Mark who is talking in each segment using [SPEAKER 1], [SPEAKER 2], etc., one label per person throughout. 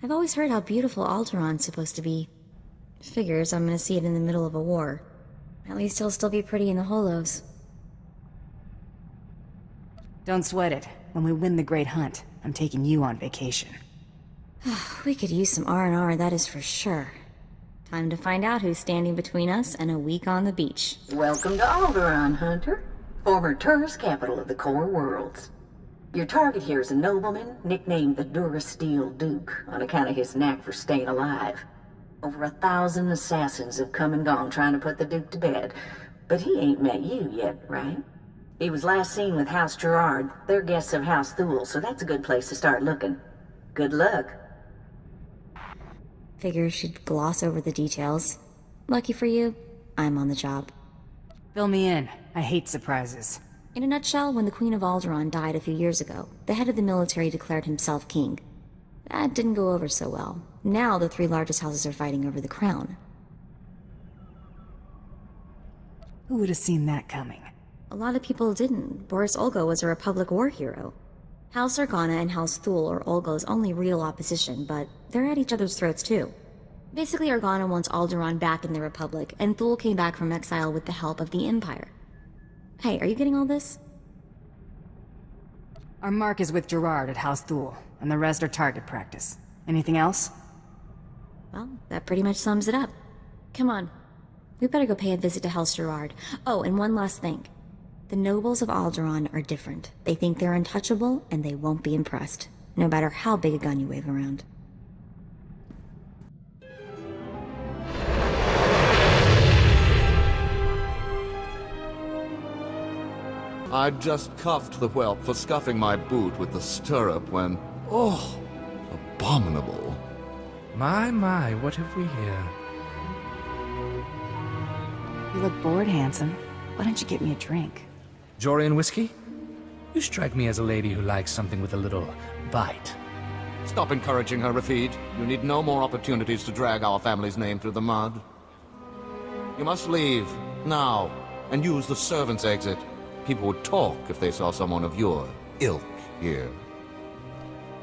[SPEAKER 1] I've always heard how beautiful Alderaan's supposed to be. Figures I'm gonna see it in the middle of a war. At least it'll still be pretty in the Holos.
[SPEAKER 2] Don't sweat it. When we win the Great Hunt, I'm taking you on vacation.
[SPEAKER 1] We could use some R&R, that is for sure. Time to find out who's standing between us and a week on the beach.
[SPEAKER 3] Welcome to Alderaan, Hunter. Former tourist capital of the core worlds. Your target here is a nobleman nicknamed the Durasteel Duke on account of his knack for staying alive. Over 1,000 assassins have come and gone trying to put the Duke to bed, but he ain't met you yet, right? He was last seen with House Gerard. They're guests of House Thule, so that's a good place to start looking. Good luck.
[SPEAKER 1] Figure she'd gloss over the details. Lucky for you, I'm on the job.
[SPEAKER 2] Fill me in. I hate surprises.
[SPEAKER 1] In a nutshell, when the Queen of Alderaan died a few years ago, the head of the military declared himself king. That didn't go over so well. Now the three largest houses are fighting over the crown.
[SPEAKER 2] Who would have seen that coming?
[SPEAKER 1] A lot of people didn't. Boris Olga was a Republic war hero. House Organa and House Thule are Olga's only real opposition, but they're at each other's throats too. Basically, Organa wants Alderaan back in the Republic, and Thule came back from exile with the help of the Empire. Hey, are you getting all this?
[SPEAKER 2] Our mark is with Gerard at House Thule, and the rest are target practice. Anything else?
[SPEAKER 1] Well, that pretty much sums it up. Come on. We better go pay a visit to House Gerard. Oh, and one last thing. The nobles of Alderaan are different. They think they're untouchable, and they won't be impressed, no matter how big a gun you wave around.
[SPEAKER 4] I'd just cuffed the whelp for scuffing my boot with the stirrup when... Oh, abominable.
[SPEAKER 5] My, what have we here?
[SPEAKER 2] You look bored, handsome. Why don't you get me a drink?
[SPEAKER 5] Jorian whiskey? You strike me as a lady who likes something with a little bite.
[SPEAKER 4] Stop encouraging her, Rafid. You need no more opportunities to drag our family's name through the mud. You must leave, now, and use the servants' exit. People would talk if they saw someone of your ilk here.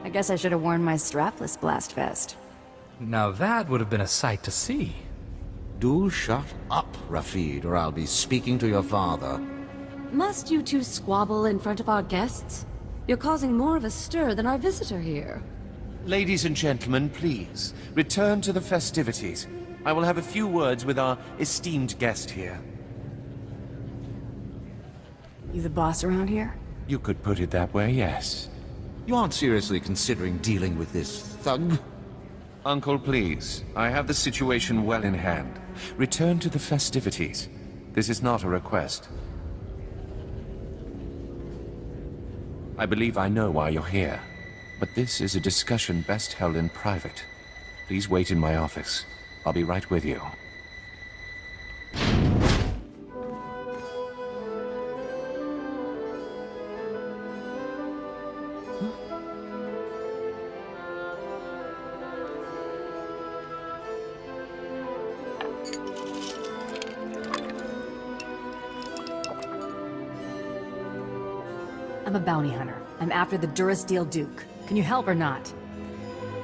[SPEAKER 2] I guess I should have worn my strapless blast vest.
[SPEAKER 5] Now that would have been a sight to see.
[SPEAKER 4] Do shut up, Rafid, or I'll be speaking to your father.
[SPEAKER 6] Must you two squabble in front of our guests? You're causing more of a stir than our visitor here.
[SPEAKER 7] Ladies and gentlemen, please, return to the festivities. I will have a few words with our esteemed guest here.
[SPEAKER 2] You the boss around here?
[SPEAKER 7] You could put it that way, yes.
[SPEAKER 4] You aren't seriously considering dealing with this thug?
[SPEAKER 7] Uncle, please. I have the situation well in hand. Return to the festivities. This is not a request. I believe I know why you're here, but this is a discussion best held in private. Please wait in my office. I'll be right with you.
[SPEAKER 2] I'm a bounty hunter. I'm after the Durasteel Duke. Can you help or not?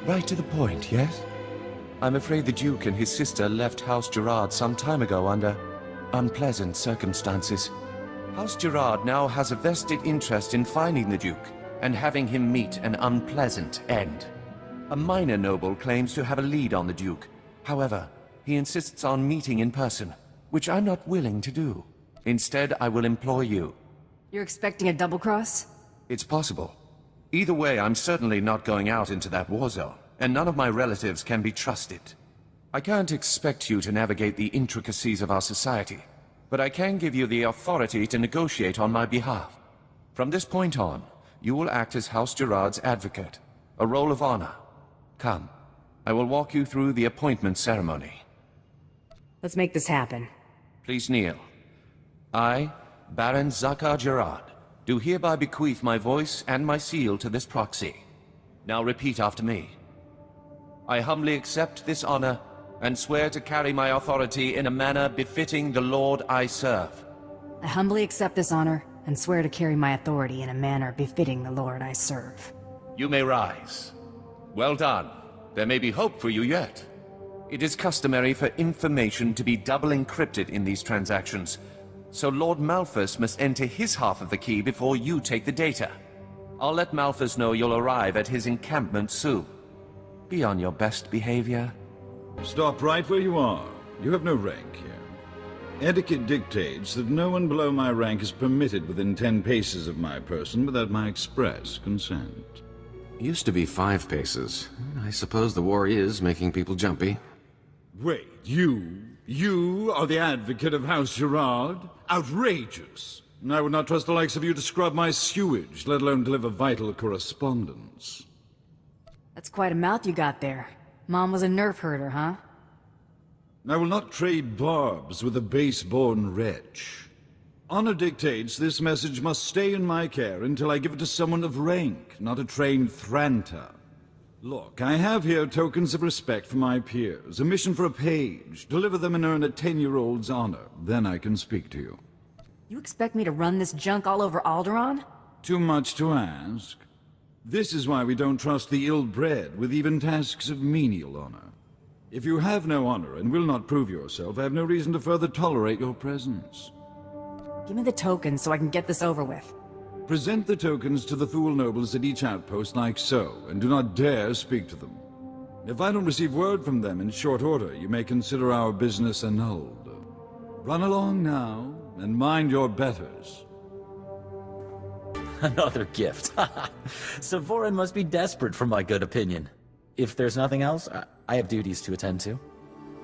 [SPEAKER 7] Right to the point, yes? I'm afraid the Duke and his sister left House Gerard some time ago under unpleasant circumstances. House Gerard now has a vested interest in finding the Duke and having him meet an unpleasant end. A minor noble claims to have a lead on the Duke. However, he insists on meeting in person, which I'm not willing to do. Instead, I will employ you.
[SPEAKER 2] You're expecting a double cross?
[SPEAKER 7] It's possible. Either way, I'm certainly not going out into that war zone, and none of my relatives can be trusted. I can't expect you to navigate the intricacies of our society, but I can give you the authority to negotiate on my behalf. From this point on, you will act as House Gerard's advocate, a role of honor. Come, I will walk you through the appointment ceremony.
[SPEAKER 2] Let's make this happen.
[SPEAKER 7] Please kneel. I, Baron Zakar Gerard, do hereby bequeath my voice and my seal to this proxy. Now repeat after me. I humbly accept this honor and swear to carry my authority in a manner befitting the Lord I serve.
[SPEAKER 2] I humbly accept this honor and swear to carry my authority in a manner befitting the Lord I serve.
[SPEAKER 7] You may rise. Well done. There may be hope for you yet. It is customary for information to be double encrypted in these transactions, so Lord Malphus must enter his half of the key before you take the data. I'll let Malphus know you'll arrive at his encampment soon. Be on your best behavior.
[SPEAKER 8] Stop right where you are. You have no rank here. Etiquette dictates that no one below my rank is permitted within 10 paces of my person without my express consent.
[SPEAKER 9] Used to be 5 paces. I suppose the war is making people jumpy.
[SPEAKER 8] Wait, you are the advocate of House Gerard? Outrageous! I would not trust the likes of you to scrub my sewage, let alone deliver vital correspondence.
[SPEAKER 2] That's quite a mouth you got there. Mom was a nerf herder, huh?
[SPEAKER 8] I will not trade barbs with a base-born wretch. Honor dictates this message must stay in my care until I give it to someone of rank, not a trained Thranta. Look, I have here tokens of respect for my peers, a mission for a page. Deliver them and earn a 10-year-old's honor. Then I can speak to you.
[SPEAKER 2] You expect me to run this junk all over Alderaan?
[SPEAKER 8] Too much to ask. This is why we don't trust the ill-bred with even tasks of menial honor. If you have no honor and will not prove yourself, I have no reason to further tolerate your presence.
[SPEAKER 2] Give me the tokens so I can get this over with.
[SPEAKER 8] Present the tokens to the Thule nobles at each outpost like so, and do not dare speak to them. If I don't receive word from them in short order, you may consider our business annulled. Run along now, and mind your betters.
[SPEAKER 10] Another gift. Savorin must be desperate for my good opinion. If there's nothing else, I have duties to attend to.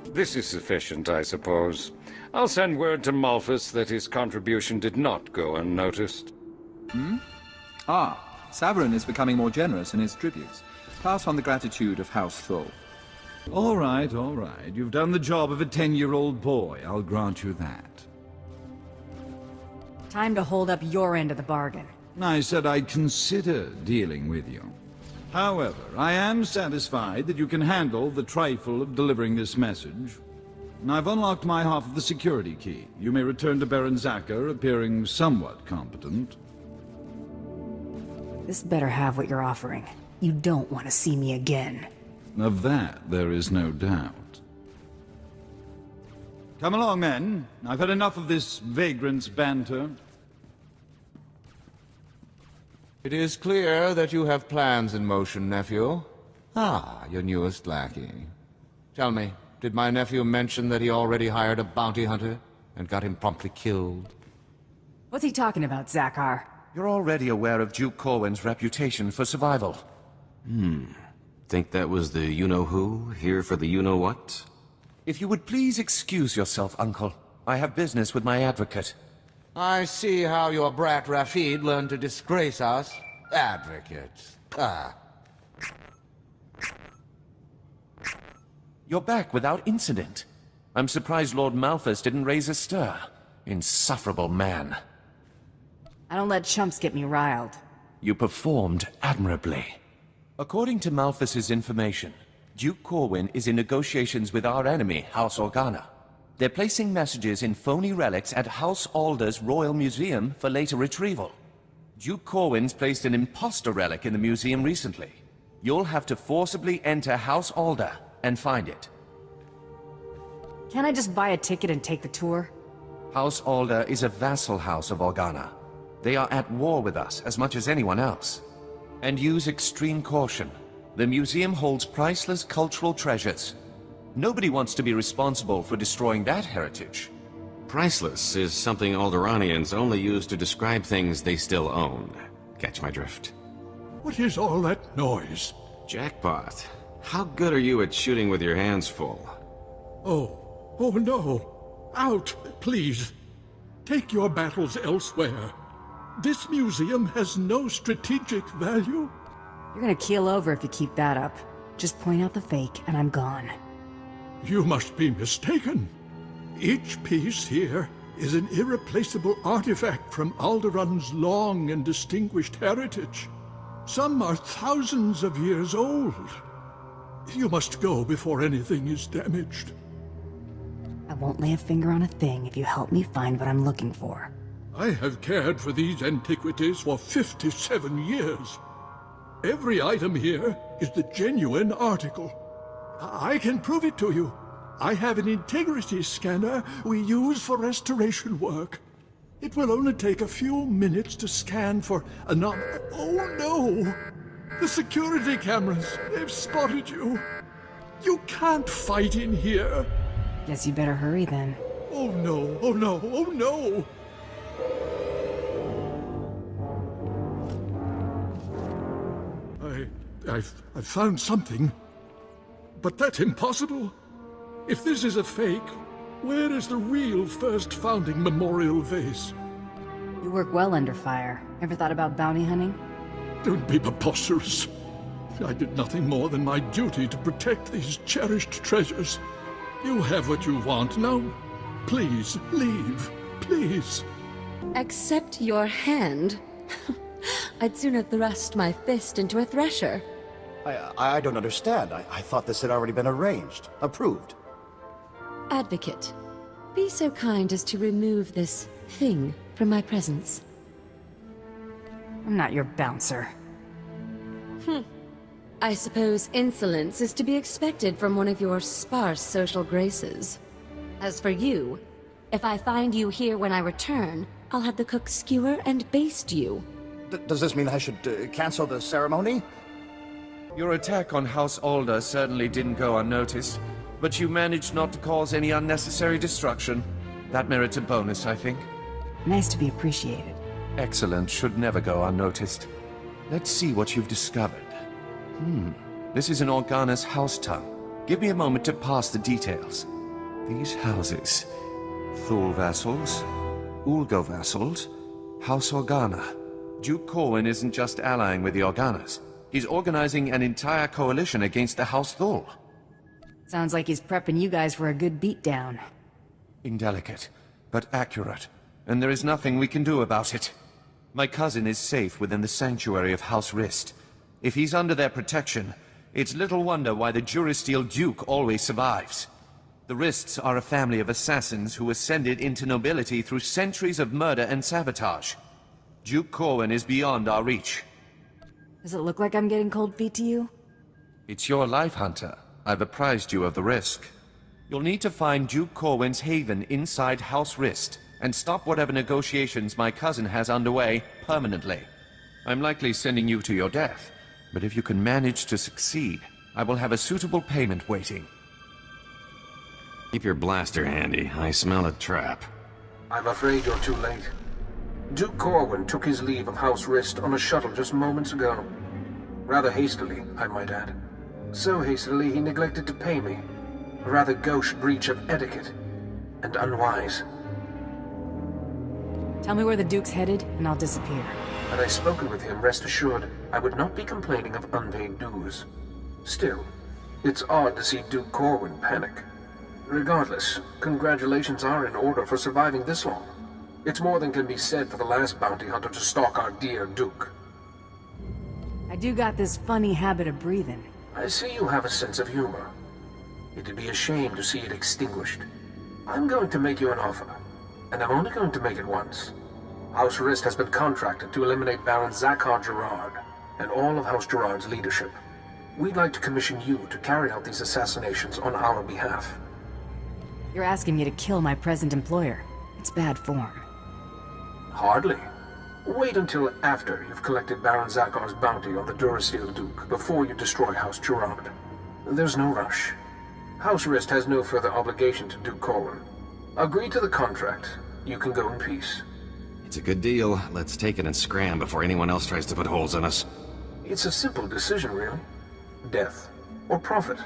[SPEAKER 11] This is sufficient, I suppose. I'll send word to Malphus that his contribution did not go unnoticed.
[SPEAKER 12] Savarin is becoming more generous in his tributes. Pass on the gratitude of House Thule.
[SPEAKER 8] All right. You've done the job of a 10-year-old boy. I'll grant you that.
[SPEAKER 2] Time to hold up your end of the bargain.
[SPEAKER 8] I said I'd consider dealing with you. However, I am satisfied that you can handle the trifle of delivering this message. I've unlocked my half of the security key. You may return to Baron Zacher, appearing somewhat competent.
[SPEAKER 2] This better have what you're offering. You don't want to see me again.
[SPEAKER 8] Of that, there is no doubt. Come along, men. I've had enough of this vagrant's banter.
[SPEAKER 4] It is clear that you have plans in motion, nephew. Your newest lackey. Tell me, did my nephew mention that he already hired a bounty hunter and got him promptly killed?
[SPEAKER 2] What's he talking about, Zacher?
[SPEAKER 7] You're already aware of Duke Corwin's reputation for survival.
[SPEAKER 9] Think that was the you-know-who, here for the you-know-what?
[SPEAKER 7] If you would please excuse yourself, Uncle. I have business with my advocate.
[SPEAKER 4] I see how your brat Rafid learned to disgrace us. Advocate.
[SPEAKER 7] You're back without incident. I'm surprised Lord Malphus didn't raise a stir. Insufferable man.
[SPEAKER 2] I don't let chumps get me riled.
[SPEAKER 7] You performed admirably. According to Malphus's information, Duke Corwin is in negotiations with our enemy, House Organa. They're placing messages in phony relics at House Alder's Royal Museum for later retrieval. Duke Corwin's placed an imposter relic in the museum recently. You'll have to forcibly enter House Alder and find it.
[SPEAKER 2] Can't I just buy a ticket and take the tour?
[SPEAKER 7] House Alder is a vassal house of Organa. They are at war with us as much as anyone else. And use extreme caution. The museum holds priceless cultural treasures. Nobody wants to be responsible for destroying that heritage.
[SPEAKER 9] Priceless is something Alderaanians only use to describe things they still own. Catch my drift?
[SPEAKER 13] What is all that noise?
[SPEAKER 9] Jackpot. How good are you at shooting with your hands full?
[SPEAKER 13] Oh no. Out, please. Take your battles elsewhere. This museum has no strategic value.
[SPEAKER 2] You're gonna keel over if you keep that up. Just point out the fake and I'm gone.
[SPEAKER 13] You must be mistaken. Each piece here is an irreplaceable artifact from Alderaan's long and distinguished heritage. Some are thousands of years old. You must go before anything is damaged.
[SPEAKER 2] I won't lay a finger on a thing if you help me find what I'm looking for.
[SPEAKER 13] I have cared for these antiquities for 57 years. Every item here is the genuine article. I can prove it to you. I have an integrity scanner we use for restoration work. It will only take a few minutes to scan for Oh no! The security cameras, they've spotted you. You can't fight in here.
[SPEAKER 2] Guess you better hurry then.
[SPEAKER 13] Oh no, oh no, oh no! I've found something. But that's impossible. If this is a fake, where is the real first founding memorial vase?
[SPEAKER 2] You work well under fire. Ever thought about bounty hunting?
[SPEAKER 13] Don't be preposterous. I did nothing more than my duty to protect these cherished treasures. You have what you want. Now, please, leave. Please.
[SPEAKER 6] Accept your hand? I'd sooner thrust my fist into a thresher.
[SPEAKER 14] I don't understand. I thought this had already been arranged. Approved.
[SPEAKER 6] Advocate, be so kind as to remove this thing from my presence.
[SPEAKER 2] I'm not your bouncer.
[SPEAKER 6] I suppose insolence is to be expected from one of your sparse social graces. As for you, if I find you here when I return, I'll have the cook skewer and baste you.
[SPEAKER 14] Does this mean I should cancel the ceremony?
[SPEAKER 7] Your attack on House Alder certainly didn't go unnoticed, but you managed not to cause any unnecessary destruction. That merits a bonus, I think.
[SPEAKER 2] Nice to be appreciated.
[SPEAKER 7] Excellent should never go unnoticed. Let's see what you've discovered. This is an Organa's house tongue. Give me a moment to pass the details. These houses. Thule vassals, Ulgo vassals, House Organa. Duke Corwin isn't just allying with the Organas. He's organizing an entire coalition against the House Thule.
[SPEAKER 2] Sounds like he's prepping you guys for a good beatdown.
[SPEAKER 7] Indelicate, but accurate, and there is nothing we can do about it. My cousin is safe within the sanctuary of House Rist. If he's under their protection, it's little wonder why the Durasteel Duke always survives. The Rists are a family of assassins who ascended into nobility through centuries of murder and sabotage. Duke Corwin is beyond our reach.
[SPEAKER 2] Does it look like I'm getting cold feet to you?
[SPEAKER 7] It's your life, Hunter. I've apprised you of the risk. You'll need to find Duke Corwin's haven inside House Rist, and stop whatever negotiations my cousin has underway permanently. I'm likely sending you to your death, but if you can manage to succeed, I will have a suitable payment waiting.
[SPEAKER 9] Keep your blaster handy. I smell a trap.
[SPEAKER 15] I'm afraid you're too late. Duke Corwin took his leave of House Rist on a shuttle just moments ago. Rather hastily, I might add. So hastily he neglected to pay me. A rather gauche breach of etiquette. And unwise.
[SPEAKER 2] Tell me where the Duke's headed, and I'll disappear.
[SPEAKER 15] Had I spoken with him, rest assured, I would not be complaining of unpaid dues. Still, it's odd to see Duke Corwin panic. Regardless, congratulations are in order for surviving this long. It's more than can be said for the last bounty hunter to stalk our dear Duke.
[SPEAKER 2] I do got this funny habit of breathing.
[SPEAKER 15] I see you have a sense of humor. It'd be a shame to see it extinguished. I'm going to make you an offer, and I'm only going to make it once. House Rist has been contracted to eliminate Baron Zakhar Gerard and all of House Gerard's leadership. We'd like to commission you to carry out these assassinations on our behalf.
[SPEAKER 2] You're asking me to kill my present employer. It's bad form.
[SPEAKER 15] Hardly. Wait until after you've collected Baron Zakhar's bounty on the Durasteel Duke before you destroy House Gerard. There's no rush. House Rist has no further obligation to Duke Corwin. Agree to the contract. You can go in peace.
[SPEAKER 9] It's a good deal. Let's take it and scram before anyone else tries to put holes in us.
[SPEAKER 15] It's a simple decision, really. Death or profit.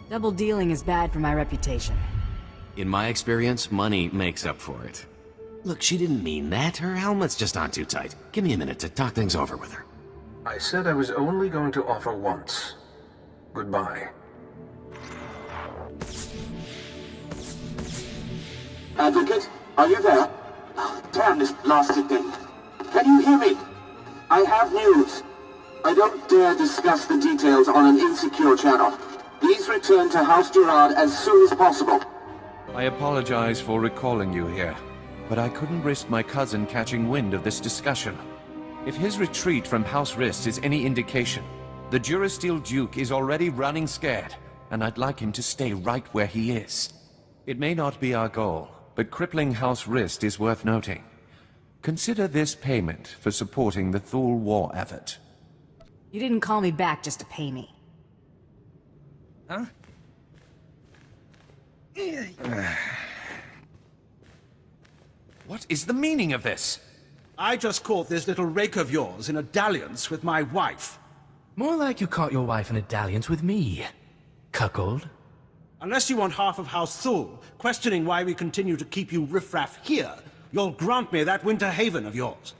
[SPEAKER 2] Double dealing is bad for my reputation.
[SPEAKER 9] In my experience, money makes up for it. Look, she didn't mean that. Her helmet's just on too tight. Give me a minute to talk things over with her.
[SPEAKER 15] I said I was only going to offer once. Goodbye.
[SPEAKER 16] Advocate, are you there? Oh, damn this blasted thing. Can you hear me? I have news. I don't dare discuss the details on an insecure channel. Please return to House Gerard as soon as possible.
[SPEAKER 7] I apologize for recalling you here, but I couldn't risk my cousin catching wind of this discussion. If his retreat from House Rist is any indication, the Durasteel Duke is already running scared, and I'd like him to stay right where he is. It may not be our goal, but crippling House Rist is worth noting. Consider this payment for supporting the Thule war effort.
[SPEAKER 2] You didn't call me back just to pay me.
[SPEAKER 5] Huh?
[SPEAKER 7] What is the meaning of this?
[SPEAKER 17] I just caught this little rake of yours in a dalliance with my wife.
[SPEAKER 5] More like you caught your wife in a dalliance with me, cuckold.
[SPEAKER 17] Unless you want half of House Thule, questioning why we continue to keep you riffraff here, you'll grant me that winter haven of yours.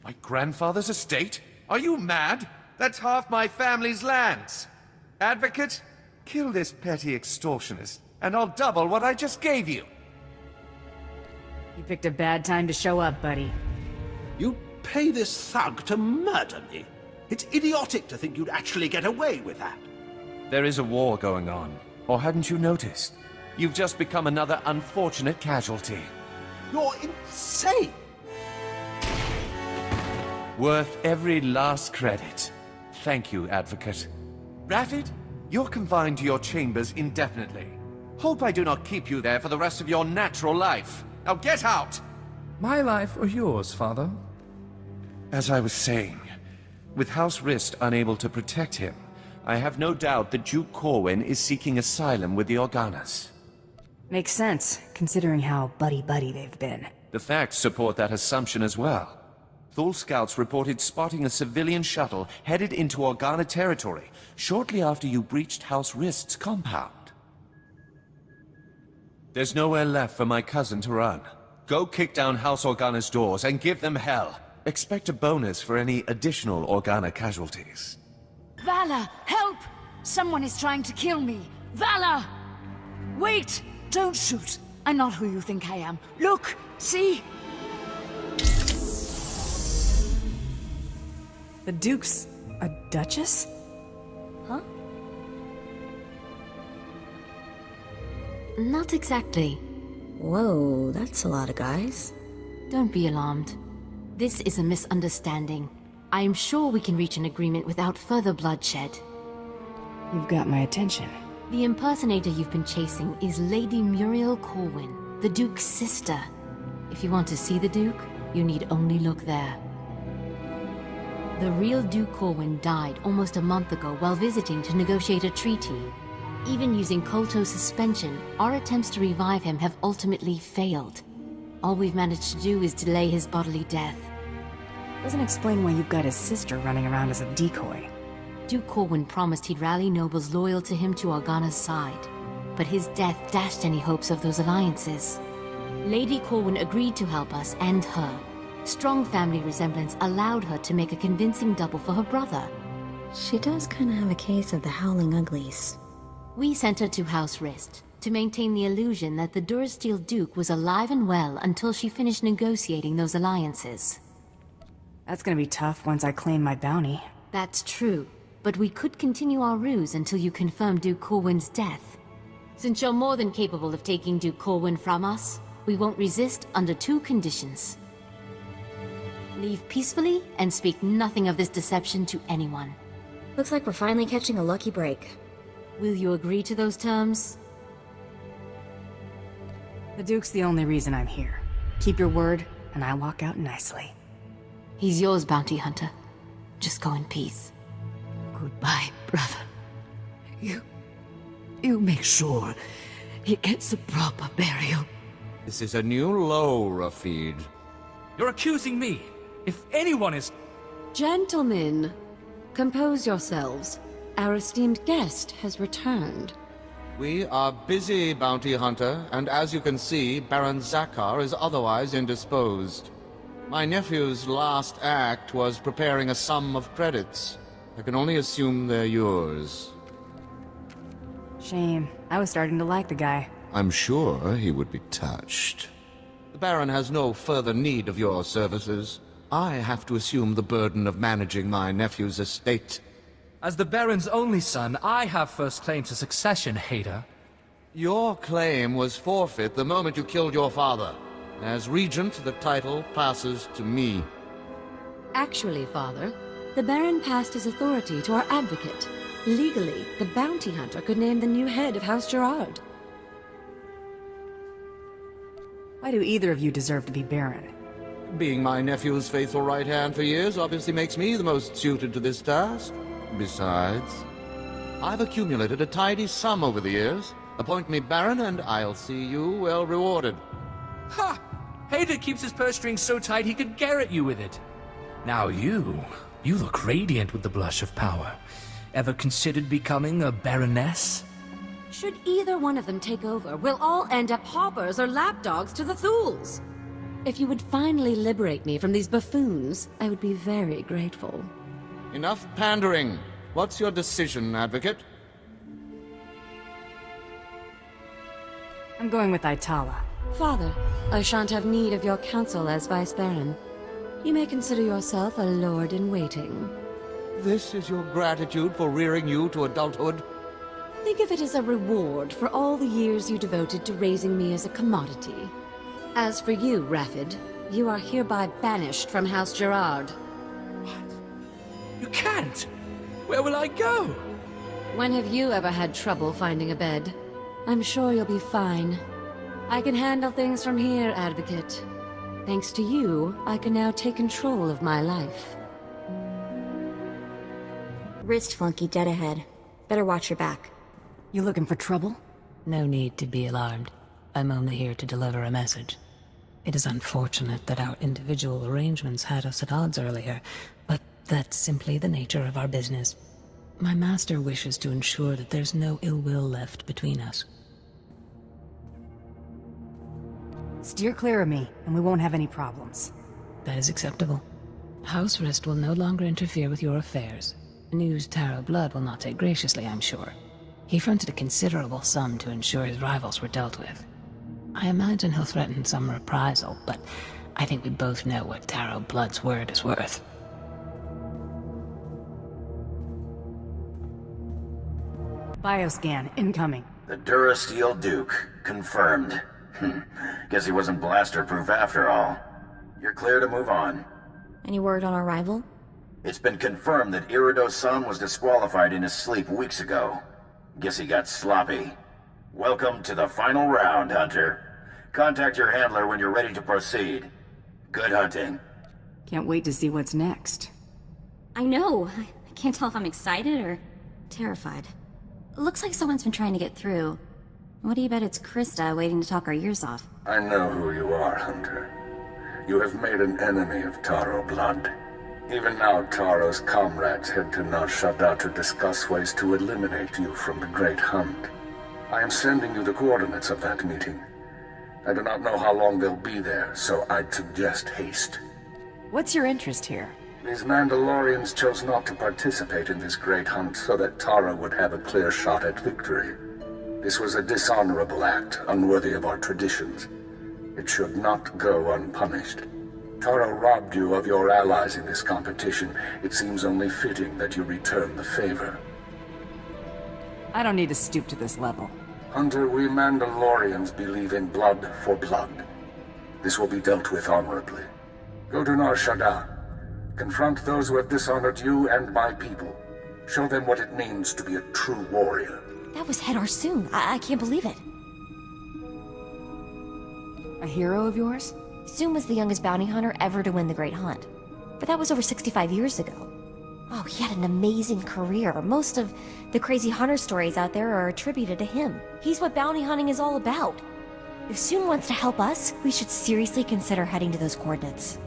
[SPEAKER 7] My grandfather's estate? Are you mad? That's half my family's lands. Advocate, kill this petty extortionist, and I'll double what I just gave you.
[SPEAKER 2] You picked a bad time to show up, buddy.
[SPEAKER 17] You pay this thug to murder me? It's idiotic to think you'd actually get away with that.
[SPEAKER 7] There is a war going on, or hadn't you noticed? You've just become another unfortunate casualty.
[SPEAKER 17] You're insane!
[SPEAKER 7] Worth every last credit. Thank you, Advocate. Rapid, you're confined to your chambers indefinitely. Hope I do not keep you there for the rest of your natural life. Now get out!
[SPEAKER 5] My life or yours, Father?
[SPEAKER 7] As I was saying, with House Rist unable to protect him, I have no doubt that Duke Corwin is seeking asylum with the Organas.
[SPEAKER 2] Makes sense, considering how buddy-buddy they've been.
[SPEAKER 7] The facts support that assumption as well. Thule scouts reported spotting a civilian shuttle headed into Organa territory shortly after you breached House Rist's compound. There's nowhere left for my cousin to run. Go kick down House Organa's doors and give them hell. Expect a bonus for any additional Organa casualties.
[SPEAKER 18] Vala, help! Someone is trying to kill me. Vala! Wait! Don't shoot. I'm not who you think I am. Look! See?
[SPEAKER 2] The Duke's a Duchess?
[SPEAKER 1] Huh? Not exactly. Whoa, that's a lot of guys.
[SPEAKER 6] Don't be alarmed. This is a misunderstanding. I am sure we can reach an agreement without further bloodshed.
[SPEAKER 2] You've got my attention.
[SPEAKER 6] The impersonator you've been chasing is Lady Muriel Corwin, the Duke's sister. If you want to see the Duke, you need only look there. The real Duke Corwin died almost a month ago while visiting to negotiate a treaty. Even using Kolto suspension, our attempts to revive him have ultimately failed. All we've managed to do is delay his bodily death.
[SPEAKER 2] Doesn't explain why you've got his sister running around as a decoy.
[SPEAKER 6] Duke Corwin promised he'd rally nobles loyal to him to Organa's side, but his death dashed any hopes of those alliances. Lady Corwin agreed to help us and her. Strong family resemblance allowed her to make a convincing double for her brother.
[SPEAKER 1] She does kind of have a case of the Howling Uglies.
[SPEAKER 6] We sent her to House Rist to maintain the illusion that the Durasteel Duke was alive and well until she finished negotiating those alliances.
[SPEAKER 2] That's gonna be tough once I claim my bounty.
[SPEAKER 6] That's true, but we could continue our ruse until you confirm Duke Corwin's death. Since you're more than capable of taking Duke Corwin from us, we won't resist under 2 conditions. Leave peacefully and speak nothing of this deception to anyone.
[SPEAKER 1] Looks like we're finally catching a lucky break.
[SPEAKER 6] Will you agree to those terms?
[SPEAKER 2] The Duke's the only reason I'm here. Keep your word, and I'll walk out nicely.
[SPEAKER 6] He's yours, bounty hunter. Just go in peace.
[SPEAKER 18] Goodbye, brother. You make sure he gets a proper burial.
[SPEAKER 4] This is a new low, Rafid.
[SPEAKER 5] You're accusing me. If anyone is...
[SPEAKER 6] Gentlemen, compose yourselves. Our esteemed guest has returned.
[SPEAKER 4] We are busy, bounty hunter, and as you can see, Baron Zakar is otherwise indisposed. My nephew's last act was preparing a sum of credits. I can only assume they're yours.
[SPEAKER 2] Shame. I was starting to like the guy.
[SPEAKER 4] I'm sure he would be touched. The Baron has no further need of your services. I have to assume the burden of managing my nephew's estate.
[SPEAKER 5] As the Baron's only son, I have first claim to succession, hater.
[SPEAKER 4] Your claim was forfeit the moment you killed your father. As regent, the title passes to me.
[SPEAKER 6] Actually, Father, the Baron passed his authority to our advocate. Legally, the bounty hunter could name the new head of House Gerard.
[SPEAKER 2] Why do either of you deserve to be Baron?
[SPEAKER 4] Being my nephew's faithful right hand for years obviously makes me the most suited to this task. Besides, I've accumulated a tidy sum over the years. Appoint me Baron and I'll see you well rewarded.
[SPEAKER 5] Ha! Hader keeps his purse strings so tight he could garrote you with it. Now you look radiant with the blush of power. Ever considered becoming a baroness?
[SPEAKER 6] Should either one of them take over, we'll all end up paupers or lapdogs to the Thools. If you would finally liberate me from these buffoons, I would be very grateful.
[SPEAKER 4] Enough pandering. What's your decision, Advocate?
[SPEAKER 2] I'm going with Itala.
[SPEAKER 6] Father, I shan't have need of your counsel as Vice Baron. You may consider yourself a lord-in-waiting.
[SPEAKER 4] This is your gratitude for rearing you to adulthood?
[SPEAKER 6] Think of it as a reward for all the years you devoted to raising me as a commodity. As for you, Raffid, you are hereby banished from House Gerard.
[SPEAKER 5] What? You can't! Where will I go?
[SPEAKER 6] When have you ever had trouble finding a bed? I'm sure you'll be fine. I can handle things from here, Advocate. Thanks to you, I can now take control of my life.
[SPEAKER 1] Wrist flunky dead ahead. Better watch your back.
[SPEAKER 2] You looking for trouble?
[SPEAKER 19] No need to be alarmed. I'm only here to deliver a message. It is unfortunate that our individual arrangements had us at odds earlier, but that's simply the nature of our business. My master wishes to ensure that there's no ill will left between us.
[SPEAKER 2] Steer clear of me, and we won't have any problems.
[SPEAKER 19] That is acceptable. House Rist will no longer interfere with your affairs. News Taro Blood will not take graciously, I'm sure. He fronted a considerable sum to ensure his rivals were dealt with. I imagine he'll threaten some reprisal, but I think we both know what Taro Blood's word is worth.
[SPEAKER 2] Bioscan, incoming.
[SPEAKER 20] The Durasteel Duke, confirmed. Guess he wasn't blaster-proof after all. You're clear to move on.
[SPEAKER 1] Any word on our rival?
[SPEAKER 20] It's been confirmed that Irido-san was disqualified in his sleep weeks ago. Guess he got sloppy. Welcome to the final round, Hunter. Contact your handler when you're ready to proceed. Good hunting.
[SPEAKER 2] Can't wait to see what's next.
[SPEAKER 1] I know. I can't tell if I'm excited or terrified. Looks like someone's been trying to get through. What do you bet it's Krista waiting to talk our ears off?
[SPEAKER 15] I know who you are, Hunter. You have made an enemy of Taro Blood. Even now, Taro's comrades head to Nar Shaddaa to discuss ways to eliminate you from the Great Hunt. I am sending you the coordinates of that meeting. I do not know how long they'll be there, so I'd suggest haste.
[SPEAKER 2] What's your interest here?
[SPEAKER 15] These Mandalorians chose not to participate in this Great Hunt so that Taro would have a clear shot at victory. This was a dishonorable act, unworthy of our traditions. It should not go unpunished. Taro robbed you of your allies in this competition. It seems only fitting that you return the favor.
[SPEAKER 2] I don't need to stoop to this level.
[SPEAKER 15] Hunter, we Mandalorians believe in blood for blood. This will be dealt with honorably. Go to Nar Shaddaa. Confront those who have dishonored you and my people. Show them what it means to be a true warrior.
[SPEAKER 1] That was Head Arsoon. I can't believe it.
[SPEAKER 2] A hero of yours?
[SPEAKER 1] Soon was the youngest bounty hunter ever to win the Great Hunt. But that was over 65 years ago. Oh, he had an amazing career. Most of the crazy hunter stories out there are attributed to him. He's what bounty hunting is all about. If Soon wants to help us, we should seriously consider heading to those coordinates.